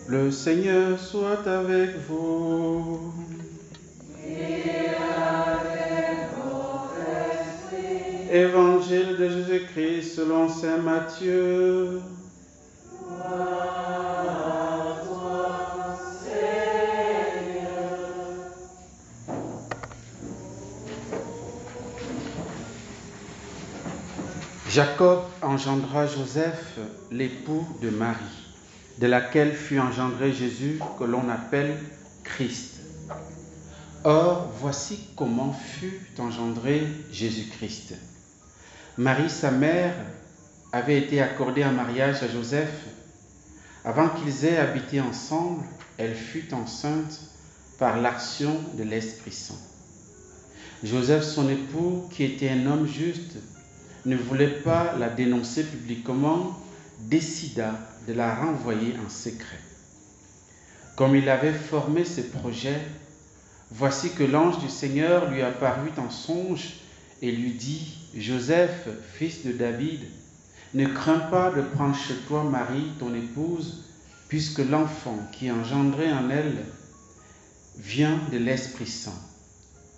Le Seigneur soit avec vous. Et avec votre esprit. Évangile de Jésus-Christ selon saint Matthieu. Gloire à toi, Seigneur. Jacob engendra Joseph, l'époux de Marie, de laquelle fut engendré Jésus, que l'on appelle Christ. Or, voici comment fut engendré Jésus-Christ. Marie, sa mère, avait été accordée en mariage à Joseph. Avant qu'ils aient habité ensemble, elle fut enceinte par l'action de l'Esprit Saint. Joseph, son époux, qui était un homme juste, ne voulait pas la dénoncer publiquement, décida de la renvoyer en secret. Comme il avait formé ses projets, voici que l'ange du Seigneur lui apparut en songe et lui dit : « Joseph, fils de David, ne crains pas de prendre chez toi Marie, ton épouse, puisque l'enfant qui est engendré en elle vient de l'Esprit Saint.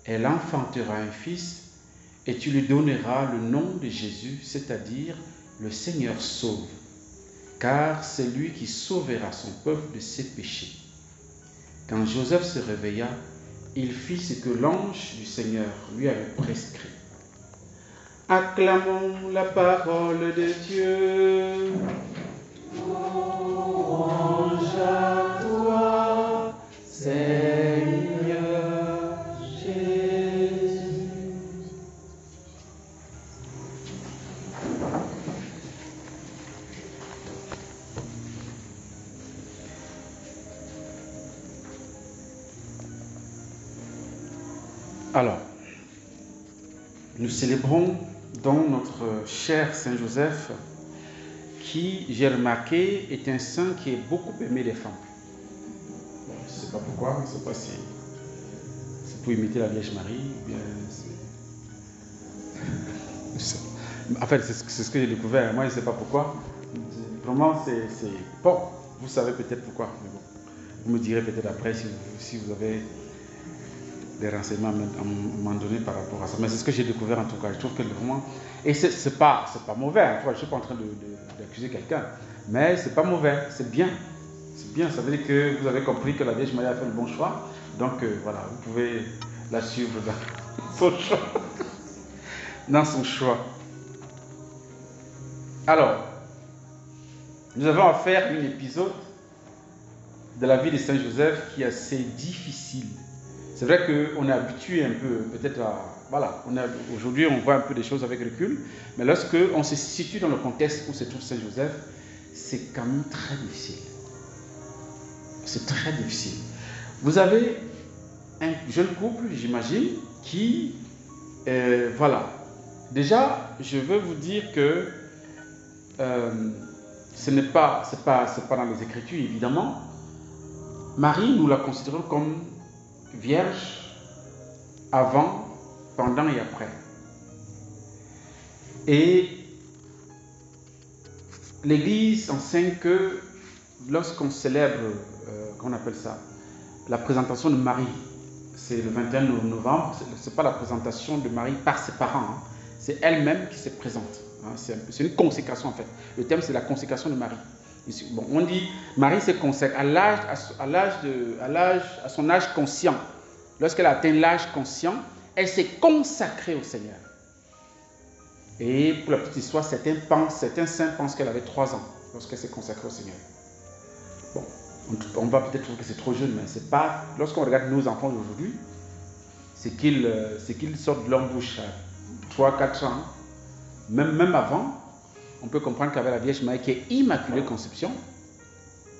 Elle enfantera un fils et tu lui donneras le nom de Jésus, c'est-à-dire le Seigneur sauve, car c'est lui qui sauvera son peuple de ses péchés. » Quand Joseph se réveilla, il fit ce que l'ange du Seigneur lui avait prescrit. Acclamons la parole de Dieu. Louange à toi, Seigneur Jésus. Alors, nous célébrons donc notre cher Saint Joseph, qui, j'ai remarqué, est un saint qui est beaucoup aimé des femmes. Bon, je ne sais pas pourquoi, je ne sais pas si c'est pour imiter la Vierge Marie, ou bien c'est... En fait, c'est ce que j'ai découvert. Moi, je ne sais pas pourquoi. Vraiment, c'est... Bon, vous savez peut-être pourquoi, mais bon. Vous me direz peut-être après si vous avez des renseignements à un moment donné par rapport à ça. Mais c'est ce que j'ai découvert en tout cas. Je trouve que vraiment... Et c'est pas mauvais. Je ne suis pas en train d'accuser quelqu'un. Mais c'est pas mauvais. C'est bien. C'est bien. Ça veut dire que vous avez compris que la Vierge Marie a fait le bon choix. Donc voilà, vous pouvez la suivre dans son choix. Dans son choix. Alors, nous avons à faire un épisode de la vie de Saint Joseph qui est assez difficile. C'est vrai qu'on est habitué un peu, peut-être à... Voilà, aujourd'hui on voit un peu des choses avec recul, mais lorsque on se situe dans le contexte où se trouve Saint Joseph, c'est quand même très difficile. C'est très difficile. Vous avez un jeune couple, j'imagine, qui... voilà. Déjà, je veux vous dire que ce n'est pas dans les Écritures, évidemment. Marie, nous la considérons comme vierge avant, pendant et après. Et l'Église enseigne que lorsqu'on célèbre, qu'on appelle ça, la présentation de Marie, c'est le 21 novembre, ce n'est pas la présentation de Marie par ses parents, hein, c'est elle-même qui se présente. Hein, c'est une consécration en fait. Le thème c'est la consécration de Marie. Bon, on dit Marie se consacre à son âge conscient. Lorsqu'elle atteint l'âge conscient, elle s'est consacrée au Seigneur. Et pour la petite histoire, certains saints pensent qu'elle avait 3 ans lorsqu'elle s'est consacrée au Seigneur. Bon, on va peut-être trouver que c'est trop jeune, mais c'est pas. Lorsqu'on regarde nos enfants d'aujourd'hui, c'est qu'ils sortent de leur bouche à 3-4 ans. Même avant, on peut comprendre qu'avec la Vierge Marie qui est immaculée conception,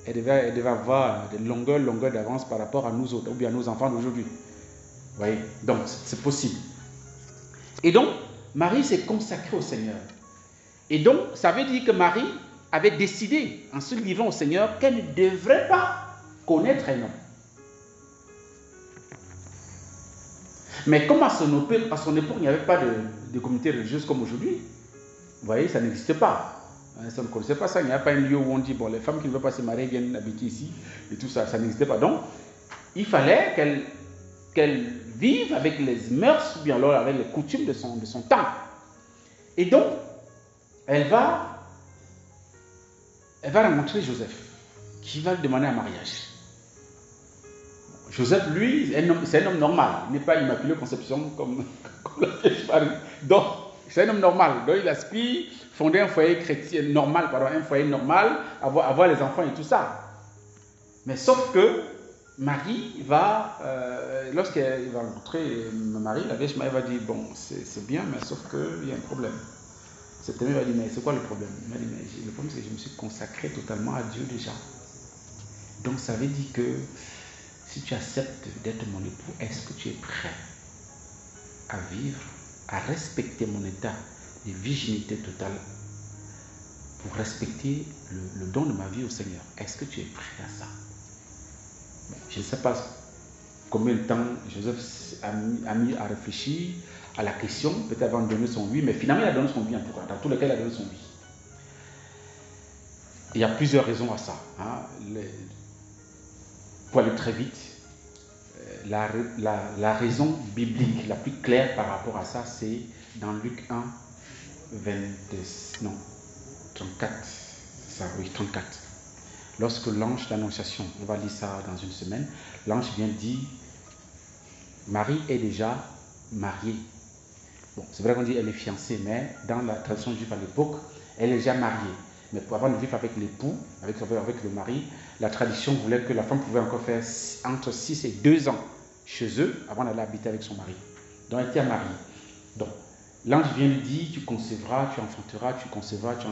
elle devait avoir de longueurs d'avance par rapport à nous autres, ou bien à nos enfants d'aujourd'hui. Vous voyez? Donc, c'est possible. Et donc, Marie s'est consacrée au Seigneur. Et donc, ça veut dire que Marie avait décidé, en se livrant au Seigneur, qu'elle ne devrait pas connaître un homme. Mais comme à son époque, il n'y avait pas de communauté religieuse comme aujourd'hui, vous voyez, ça n'existait pas. Ça ne connaissait pas ça. Il n'y a pas un lieu où on dit, bon, les femmes qui ne veulent pas se marier viennent habiter ici. Et tout ça, ça n'existait pas. Donc, il fallait qu'elle vive avec les mœurs ou bien alors avec les coutumes de son temps. Et donc, elle va rencontrer Joseph, qui va lui demander un mariage. Joseph, lui, c'est un homme normal. Il n'est pas immaculé conception comme la vieille Marie. Donc, c'est un homme normal. Donc, il aspire fonder un foyer chrétien normal, un foyer normal, avoir les enfants et tout ça. Mais sauf que Marie va, lorsqu'elle va rencontrer Marie, la vieille Marie va dire, bon, c'est bien, mais sauf qu'il y a un problème. Cette femme va dire, mais c'est quoi le problème? Il m'a dit, mais le problème, c'est que je me suis consacré totalement à Dieu déjà. Donc, ça veut dire que si tu acceptes d'être mon époux, est-ce que tu es prêt à vivre, à respecter mon état de virginité totale pour respecter le don de ma vie au Seigneur? Est-ce que tu es prêt à ça? Bon, je ne sais pas combien de temps Joseph a mis à réfléchir à la question, peut-être avant de donner son oui, mais finalement il a donné son oui en tout cas. Dans tous les cas, il a donné son oui. Il y a plusieurs raisons à ça. Pour aller très vite, la raison biblique la plus claire par rapport à ça, c'est dans Luc 1, 34. C'est ça, oui, 34. Lorsque l'ange d'annonciation, on va lire ça dans une semaine, l'ange vient dire, Marie est déjà mariée. Bon, c'est vrai qu'on dit elle est fiancée, mais dans la tradition juive à l'époque, elle est déjà mariée. Mais pour avant de vivre avec l'époux, avec le mari, la tradition voulait que la femme pouvait encore faire entre 6 et 2 ans chez eux avant d'aller habiter avec son mari. Donc elle était mariée. Donc l'ange vient lui dire, tu concevras, tu enfanteras, tu concevras, tu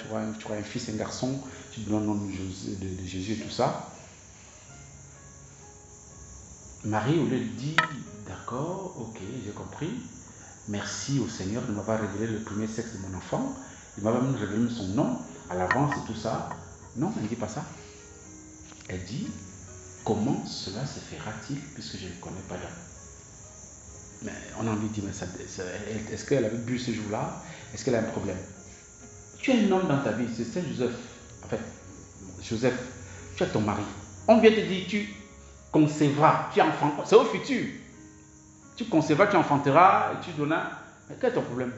auras un fils, un garçon, tu donnes le nom de Jésus et tout ça. Marie, au lieu de dire, d'accord, ok, j'ai compris, merci au Seigneur de m'avoir révélé le premier sexe de mon enfant, il m'a même révélé son nom à l'avance et tout ça. Non, elle ne dit pas ça. Elle dit, comment cela se fera-t-il puisque je ne connais pas d'homme? Mais on a envie de dire, mais est-ce qu'elle avait bu ce jour-là? Est-ce qu'elle a un problème? Tu as un homme dans ta vie, c'est Saint Joseph. En fait, Joseph, tu as ton mari. On vient te dire, tu concevras, tu enfanteras. C'est au futur. Tu concevras, tu enfanteras, et tu donneras. Mais quel est ton problème?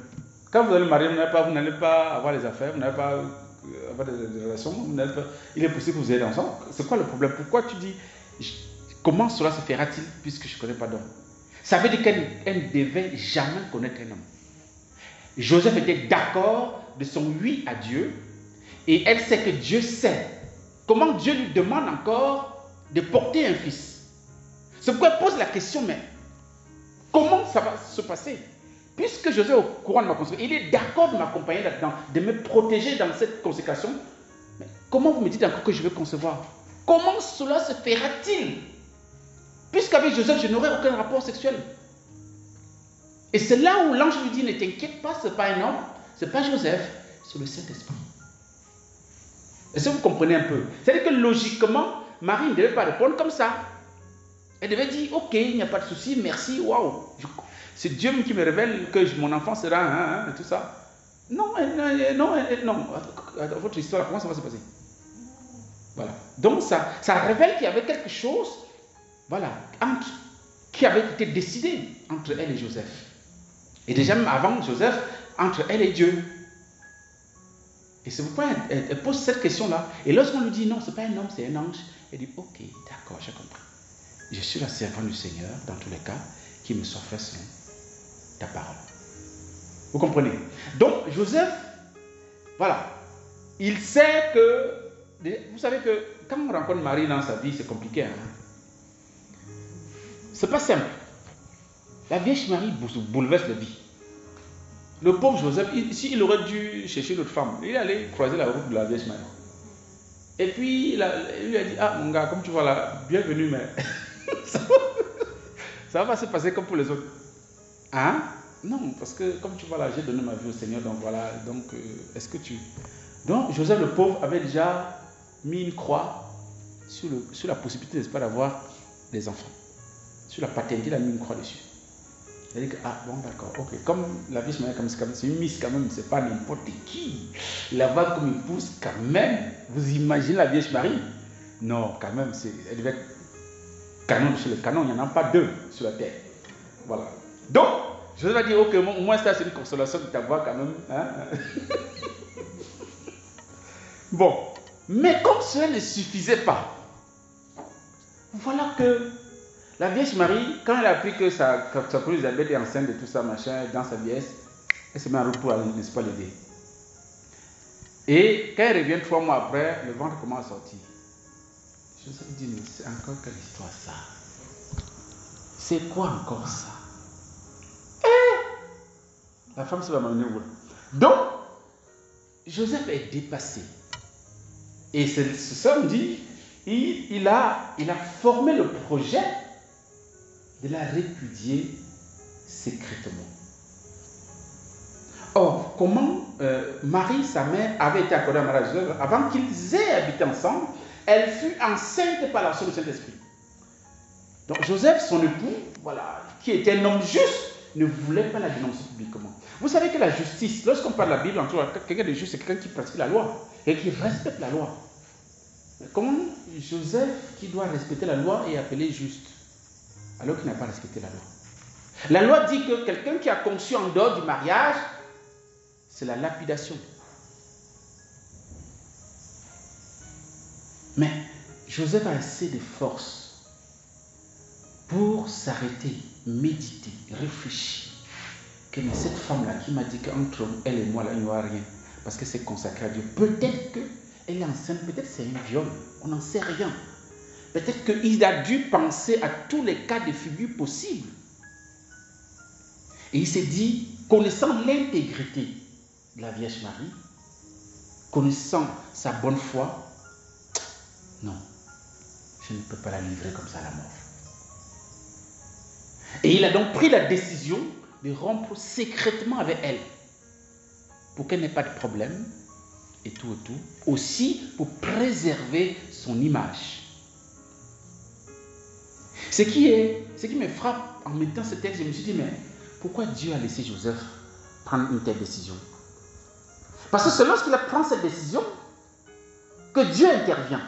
Quand vous allez marier, vous n'allez pas avoir les affaires, vous n'allez pas avoir des relations, il est possible que vous ayez des enfants. C'est quoi le problème? Pourquoi tu dis, comment cela se fera-t-il puisque je ne connais pas d'homme? Ça veut dire qu'elle ne devait jamais connaître un homme. Joseph était d'accord de son oui à Dieu et elle sait que Dieu sait comment Dieu lui demande encore de porter un fils. C'est pourquoi elle pose la question, mais comment ça va se passer? Puisque Joseph est au courant de ma consécration, il est d'accord de m'accompagner là-dedans, de me protéger dans cette consécration. Mais comment vous me dites encore que je vais concevoir? Comment cela se fera-t-il? Puisqu'avec Joseph, je n'aurai aucun rapport sexuel. Et c'est là où l'ange lui dit, ne t'inquiète pas, ce n'est pas un homme, ce n'est pas Joseph, c'est le Saint-Esprit. Est-ce que vous comprenez un peu? C'est-à-dire que logiquement, Marie ne devait pas répondre comme ça. Elle devait dire, ok, il n'y a pas de souci, merci, waouh. C'est Dieu qui me révèle que mon enfant sera et tout ça. Non. Votre histoire, comment ça va se passer? Voilà. Donc ça révèle qu'il y avait quelque chose, voilà, qui avait été décidé entre elle et Joseph. Et déjà même avant Joseph, entre elle et Dieu. Et c'est pourquoi elle pose cette question-là. Et lorsqu'on lui dit non, ce n'est pas un homme, c'est un ange, elle dit ok, d'accord, j'ai compris. Je suis la servante du Seigneur, dans tous les cas, qui me soit fait selon ta parole. Vous comprenez? Donc, Joseph, voilà, il sait que, vous savez que quand on rencontre Marie dans sa vie, c'est compliqué. Hein? C'est pas simple. La Vierge Marie bouleverse la vie. Le pauvre Joseph, s'il aurait dû chercher l'autre femme, il allait croiser la route de la Vierge Marie. Et puis, il lui a dit, ah mon gars, comme tu vois là, bienvenue, mais ça va pas se passer comme pour les autres. Hein? Non, parce que comme tu vois là, j'ai donné ma vie au Seigneur, donc voilà, donc est-ce que tu... Donc Joseph le pauvre avait déjà mis une croix sur la possibilité, n'est-ce pas, d'avoir des enfants. Sur la paternité, il a mis une croix dessus. Elle dit que, ah bon d'accord, ok. Comme la Vierge Marie, c'est une miss quand même, c'est pas n'importe qui. La voir comme épouse quand même. Vous imaginez la Vierge Marie? Non, quand même, elle devait être canon sur le canon, il n'y en a pas deux sur la terre. Voilà. Donc, je vais dire, ok, au moins ça c'est une consolation de t'avoir quand même. Hein? Bon, mais comme cela ne suffisait pas, voilà que la Vierge Marie, quand elle a appris que sa cousine Elisabeth est enceinte de tout ça, machin, dans sa vieillesse, elle se met en route pour aller, n'est-ce pas, l'aider. Et quand elle revient 3 mois après, le ventre commence à sortir. Je me suis dit, mais c'est encore quelle histoire ça? C'est quoi encore ça? La femme se va m'amener où? Donc, Joseph est dépassé. Et ce samedi, il a formé le projet de la répudier secrètement. Or, comment Marie, sa mère, avait été accordée à mariage Joseph, avant qu'ils aient habité ensemble, elle fut enceinte par l'action du Saint-Esprit. Donc Joseph, son époux, voilà, qui était un homme juste, ne voulait pas la dénoncer publiquement. Vous savez que la justice, lorsqu'on parle de la Bible, quelqu'un de juste, c'est quelqu'un qui pratique la loi et qui respecte la loi. Mais comment Joseph, qui doit respecter la loi, est appelé juste alors qu'il n'a pas respecté la loi? La loi dit que quelqu'un qui a conçu en dehors du mariage, c'est la lapidation. Mais Joseph a assez de force pour s'arrêter, méditer, réfléchir. Que mais cette femme-là qui m'a dit qu'entre elle et moi, là, il n'y aura rien, parce que c'est consacré à Dieu. Peut-être qu'elle est enceinte, peut-être c'est un viol, on n'en sait rien. Peut-être qu'il a dû penser à tous les cas de figure possibles. Et il s'est dit, connaissant l'intégrité de la Vierge Marie, connaissant sa bonne foi, non, je ne peux pas la livrer comme ça à la mort. Et il a donc pris la décision de rompre secrètement avec elle, pour qu'elle n'ait pas de problème, et tout, aussi pour préserver son image. Ce qui me frappe en mettant ce texte, je me suis dit, mais pourquoi Dieu a laissé Joseph prendre une telle décision? Parce que c'est lorsqu'il prend cette décision que Dieu intervient.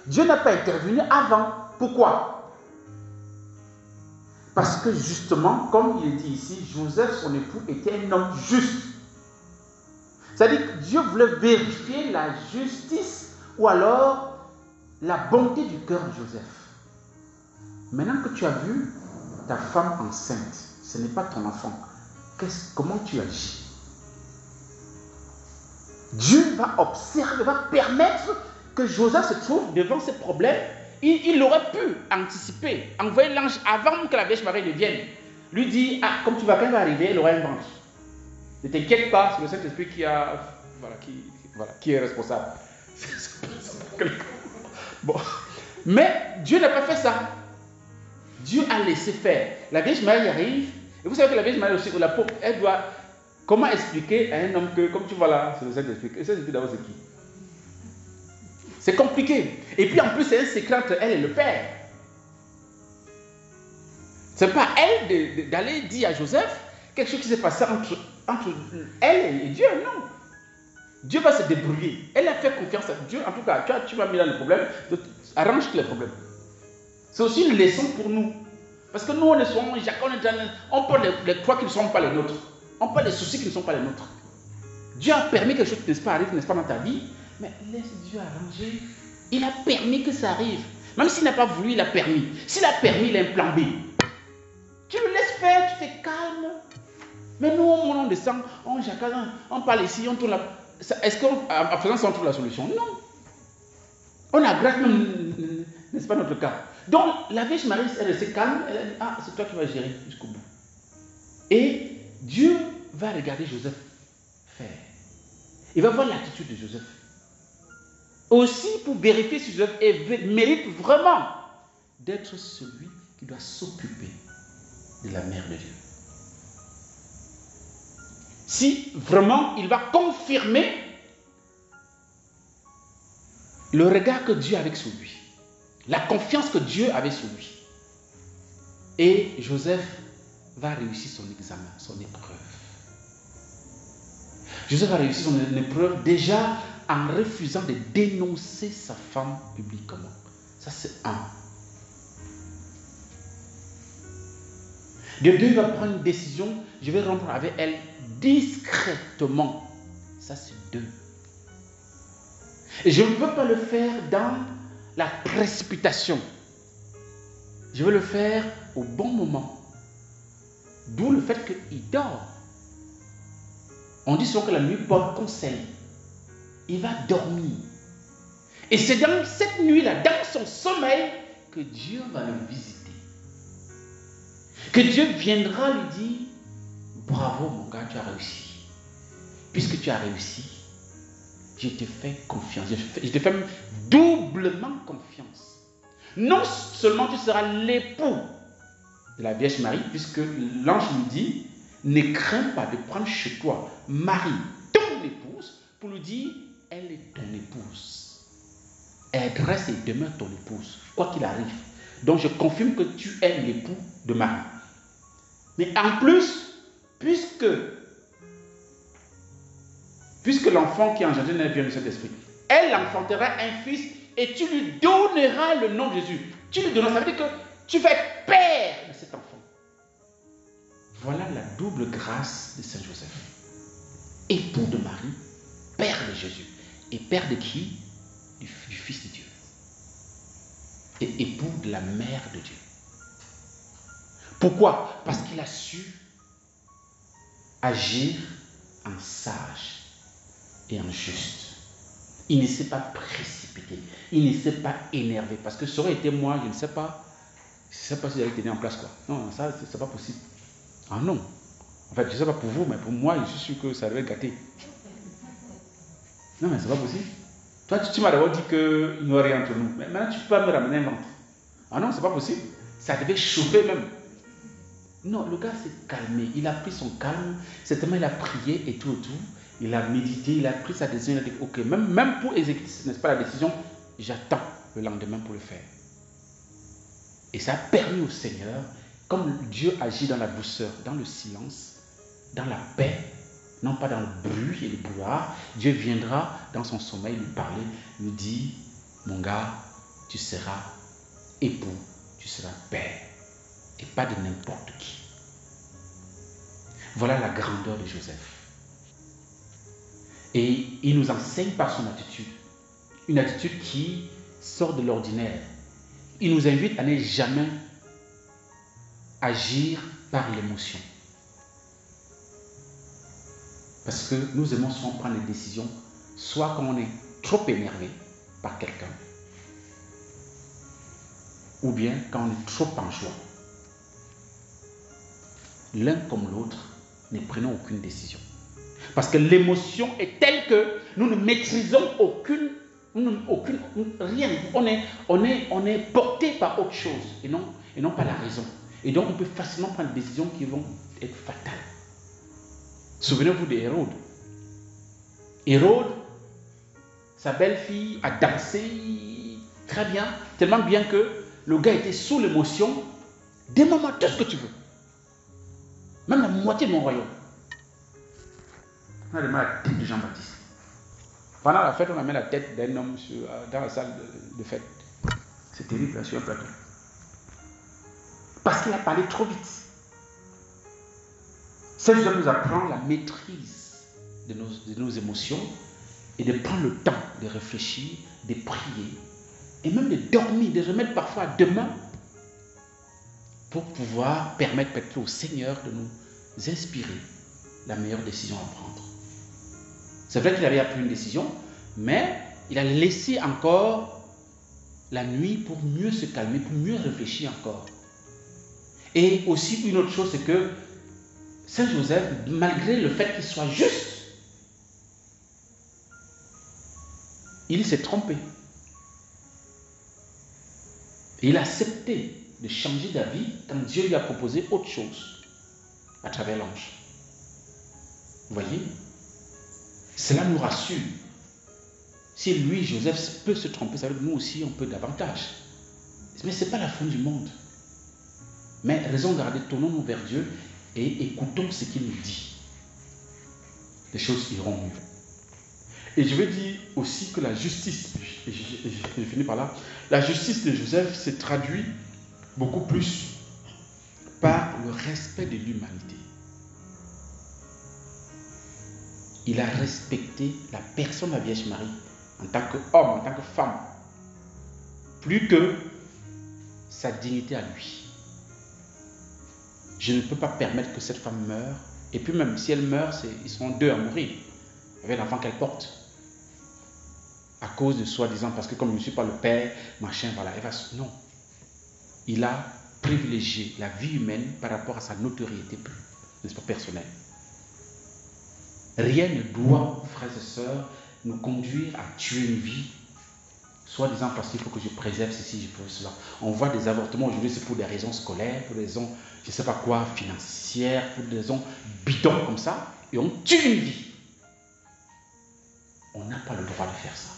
Dieu n'a pas intervenu avant. Pourquoi? Parce que justement, comme il est dit ici, Joseph, son époux, était un homme juste. C'est-à-dire que Dieu voulait vérifier la justice ou alors la bonté du cœur de Joseph. Maintenant que tu as vu ta femme enceinte, ce n'est pas ton enfant. Comment tu agis? Dieu va observer, va permettre que Joseph se trouve devant ces problèmes. Il aurait pu anticiper, envoyer l'ange avant que la Vierge Marie ne vienne. Lui dit, ah, comme tu vas, quand elle va arriver, elle aura un ventre. Ne t'inquiète pas, c'est le Saint-Esprit qui est responsable. Bon. Mais Dieu n'a pas fait ça. Dieu a laissé faire. La Vierge Marie arrive. Et vous savez que la Vierge Marie aussi, la pauvre, elle doit... Comment expliquer à un homme que, comme tu vois là, c'est le Saint-Esprit. Le Saint-Esprit d'abord, c'est qui? C'est compliqué. Et puis en plus, c'est un secret entre elle et le Père. Ce n'est pas elle d'aller dire à Joseph quelque chose qui s'est passé entre elle et Dieu, non. Dieu va se débrouiller. Elle a fait confiance à Dieu. En tout cas, tu vas mettre dans le problème, arrange tous les problèmes. C'est aussi une leçon pour nous. Parce que nous, on prend les croix qui ne sont pas les nôtres. On prend les soucis qui ne sont pas les nôtres. Dieu a permis que quelque chose, n'est-ce pas, arrive, n'est-ce pas, dans ta vie. Mais laisse Dieu arranger. Il a permis que ça arrive. Même s'il n'a pas voulu, il a permis. S'il a permis, il a un plan B. Tu le laisses faire, tu te calmes. Mais nous, on descend, on parle ici, on tourne là. Est-ce qu'en faisant ça, on trouve la solution? Non. On agrave même, n'est-ce pas, notre cas. Donc, la Vierge Marie, elle se calme, elle a dit, ah, c'est toi qui vas gérer jusqu'au bout. Et Dieu va regarder Joseph faire. Il va voir l'attitude de Joseph. Aussi pour vérifier si Joseph mérite vraiment d'être celui qui doit s'occuper de la mère de Dieu. Si vraiment il va confirmer le regard que Dieu avait sur lui, la confiance que Dieu avait sur lui. Et Joseph va réussir son examen, son épreuve. Joseph a réussi son épreuve déjà en refusant de dénoncer sa femme publiquement. Ça, c'est un. De deux, il va prendre une décision, je vais rompre avec elle discrètement. Ça, c'est deux. Et je ne veux pas le faire dans la précipitation. Je veux le faire au bon moment. D'où le fait qu'il dort. On dit souvent que la nuit porte conseil. Il va dormir. Et c'est dans cette nuit-là, dans son sommeil, que Dieu va le visiter. Que Dieu viendra lui dire, bravo mon gars, tu as réussi. Puisque tu as réussi, je te fais confiance. Je te fais doublement confiance. Non seulement tu seras l'époux de la Vierge Marie, puisque l'ange lui dit, ne crains pas de prendre chez toi Marie, ton épouse, pour lui dire, elle est ton épouse. Elle reste et demeure ton épouse, quoi qu'il arrive. Donc je confirme que tu es l'époux de Marie. Mais en plus, puisque l'enfant qui est engendré n'est bien de cet esprit, elle enfantera un fils et tu lui donneras le nom de Jésus. Tu lui donneras, ça veut dire que tu vas être père de cet enfant. Voilà la double grâce de Saint Joseph. Époux de Marie, père de Jésus. Et père de qui? Du Fils de Dieu. Et époux de la mère de Dieu. Pourquoi? Parce qu'il a su agir en sage et en juste. Il ne s'est pas précipité. Il ne s'est pas énervé. Parce que ça aurait été moi, je ne sais pas si j'allais tenir en place quoi. Non, ça, c'est pas possible. Ah non. En fait, je ne sais pas pour vous, mais pour moi, je suis sûr que ça devait gâter. Non, mais c'est pas possible. Toi, tu m'as d'abord dit qu'il n'y aurait rien entre nous. Mais maintenant, tu ne peux pas me ramener un ventre. Ah non, c'est pas possible. Ça devait chauffer même. Non, le gars s'est calmé. Il a pris son calme. Certainement, il a prié et tout. Il a médité, il a pris sa décision. Il a dit, ok, même pour exécuter, n'est-ce pas, la décision, j'attends le lendemain pour le faire. Et ça a permis au Seigneur, comme Dieu agit dans la douceur, dans le silence, dans la paix, non pas dans le bruit et le brouhaha, Dieu viendra dans son sommeil lui parler, lui dire, mon gars, tu seras époux, tu seras père, et pas de n'importe qui. Voilà la grandeur de Joseph. Et il nous enseigne par son attitude, une attitude qui sort de l'ordinaire. Il nous invite à ne jamais agir par l'émotion. Parce que nous aimons souvent prendre des décisions, soit quand on est trop énervé par quelqu'un, ou bien quand on est trop en joie. L'un comme l'autre, ne prenons aucune décision. Parce que l'émotion est telle que nous ne maîtrisons rien. On est porté par autre chose et non par la raison. Et donc on peut facilement prendre des décisions qui vont être fatales. Souvenez-vous d'Hérode. Hérode, sa belle-fille, a dansé très bien, tellement bien que le gars était sous l'émotion. Demande-moi tout ce que tu veux. Même la moitié de mon royaume. On a demandé la tête de Jean-Baptiste. Pendant la fête, on a mis la tête d'un homme dans la salle de fête. C'est terrible, là, sur un plateau. Parce qu'il a parlé trop vite. Ça nous apprend la maîtrise de nos émotions et de prendre le temps de réfléchir, de prier et même de dormir, de remettre parfois à demain pour pouvoir permettre peut-être au Seigneur de nous inspirer la meilleure décision à prendre. C'est vrai qu'il avait pris une décision, mais il a laissé encore la nuit pour mieux se calmer, pour mieux réfléchir encore. Et aussi une autre chose, c'est que Saint Joseph, malgré le fait qu'il soit juste, il s'est trompé. Et il a accepté de changer d'avis quand Dieu lui a proposé autre chose à travers l'ange. Vous voyez? Cela nous rassure. Si lui, Joseph, peut se tromper, ça veut dire que nous aussi, on peut davantage. Mais ce n'est pas la fin du monde. Mais raison gardée, tournons-nous vers Dieu et écoutons ce qu'il nous dit. Les choses iront mieux. Et je veux dire aussi que la justice, je finis par là, la justice de Joseph se traduit beaucoup plus par le respect de l'humanité. Il a respecté la personne de la Vierge Marie en tant qu'homme, en tant que femme, plus que sa dignité à lui. Je ne peux pas permettre que cette femme meure. Et puis même si elle meurt, ils seront deux à mourir avec l'enfant qu'elle porte. À cause de soi-disant, parce que comme je ne suis pas le père, machin, voilà, elle va... Non. Il a privilégié la vie humaine par rapport à sa notoriété, n'est-ce pas, personnelle. Rien ne doit, frères et sœurs, nous conduire à tuer une vie, soi-disant parce qu'il faut que je préserve ceci, je préserve cela. On voit des avortements aujourd'hui, c'est pour des raisons scolaires, pour des raisons, je ne sais pas quoi, financières, pour des raisons bidons comme ça, et on tue une vie. On n'a pas le droit de faire ça.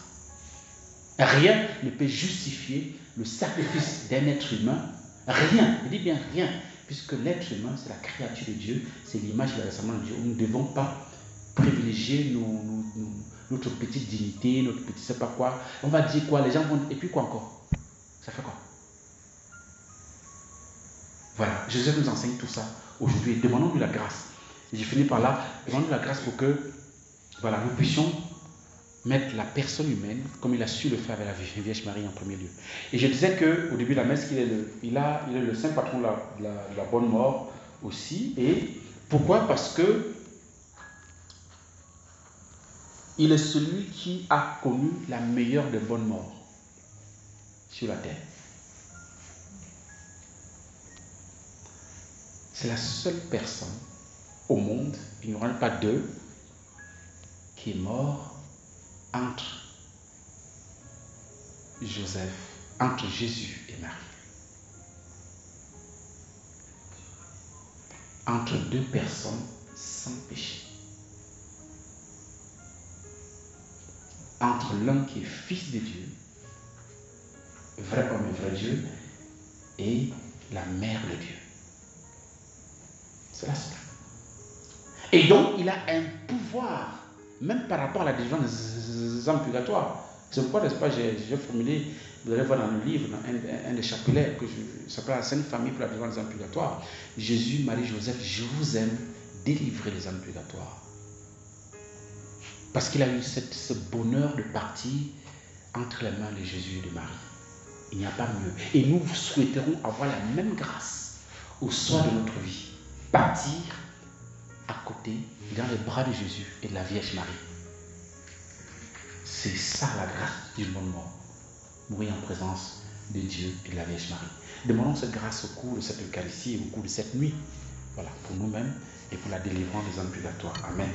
Rien ne peut justifier le sacrifice d'un être humain. Rien, je dis bien rien, puisque l'être humain, c'est la créature de Dieu, c'est l'image et le ressemblance de Dieu. Nous ne devons pas privilégier notre petite dignité, notre petit, je ne sais pas quoi. On va dire quoi, les gens vont... Et puis quoi encore? Ça fait quoi? Voilà, Joseph nous enseigne tout ça aujourd'hui. Demandons-lui la grâce. Et je finis par là, demandons-lui la grâce pour que, voilà, nous puissions mettre la personne humaine comme il a su le faire avec la Vierge Marie en premier lieu. Et je disais qu'au début de la messe, il est le saint patron de la bonne mort aussi. Et pourquoi? Parce que il est celui qui a connu la meilleure des bonnes morts sur la terre. C'est la seule personne au monde, il n'y en aura pas deux, qui est mort entre Joseph, entre Jésus et Marie. Entre deux personnes sans péché. Entre l'un qui est fils de Dieu, vrai homme et vrai Dieu, et la mère de Dieu. C'est la seule. Et donc, il a un pouvoir, même par rapport à la délivrance des âmes purgatoires. C'est pourquoi, n'est-ce pas, j'ai formulé, vous allez voir dans le livre, dans un des chapelets, que s'appelle la Sainte Famille pour la délivrance des âmes purgatoires. Jésus, Marie, Joseph, je vous aime, délivrez les âmes purgatoires. Parce qu'il a eu ce bonheur de partir entre les mains de Jésus et de Marie. Il n'y a pas mieux. Et nous souhaiterons avoir la même grâce au soir de notre vie. Partir à côté, dans les bras de Jésus et de la Vierge Marie. C'est ça la grâce du monde mort. Mourir en présence de Dieu et de la Vierge Marie. Demandons cette grâce au cours de cette Eucharistie et au cours de cette nuit. Voilà, pour nous-mêmes et pour la délivrance des âmes purgatoires. Amen.